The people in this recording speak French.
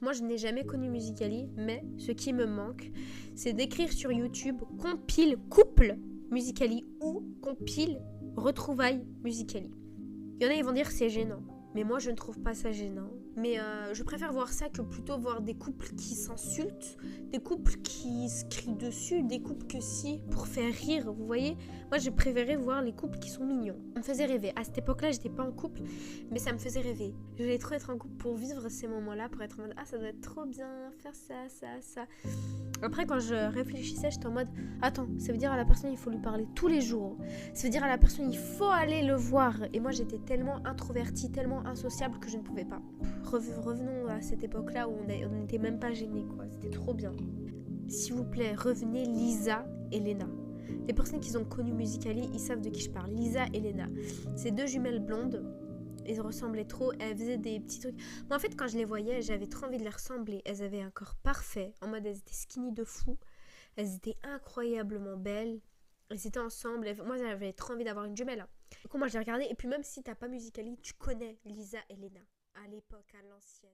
Moi, je n'ai jamais connu Musical.ly, mais ce qui me manque, c'est d'écrire sur YouTube compile couple Musical.ly ou compile retrouvailles Musical.ly. Il y en a, ils vont dire que c'est gênant. Mais moi, je ne trouve pas ça gênant. Mais je préfère voir ça que plutôt voir des couples qui s'insultent, des couples qui se crient dessus, des couples que si, pour faire rire, vous voyez. Moi, j'ai préféré voir les couples qui sont mignons. Ça me faisait rêver. À cette époque-là, j'étais pas en couple, mais ça me faisait rêver. Je voulais trop être en couple pour vivre ces moments-là, pour être en mode « Ah, ça doit être trop bien, faire ça, ça, ça. » Après, quand je réfléchissais, j'étais en mode « Attends, ça veut dire à la personne, il faut lui parler tous les jours. Ça veut dire à la personne, il faut aller le voir. » Et moi, j'étais tellement introvertie, tellement insociable que je ne pouvais pas. Revenons à cette époque-là où on n'était même pas gênés, quoi. C'était trop bien. S'il vous plaît, revenez Lisa et Lena. Les personnes qui ont connu Musical.ly, ils savent de qui je parle. Lisa et Lena. C'est deux jumelles blondes. Elles ressemblaient trop. Elles faisaient des petits trucs. Moi, en fait, quand je les voyais, j'avais trop envie de les ressembler. Elles avaient un corps parfait. En mode, elles étaient skinny de fou. Elles étaient incroyablement belles. Elles étaient ensemble. Moi, j'avais trop envie d'avoir une jumelle. Du coup, moi, je les regardais. Et puis, même si t'as pas Musical.ly, tu connais Lisa et Lena. À l'époque, à l'ancienne.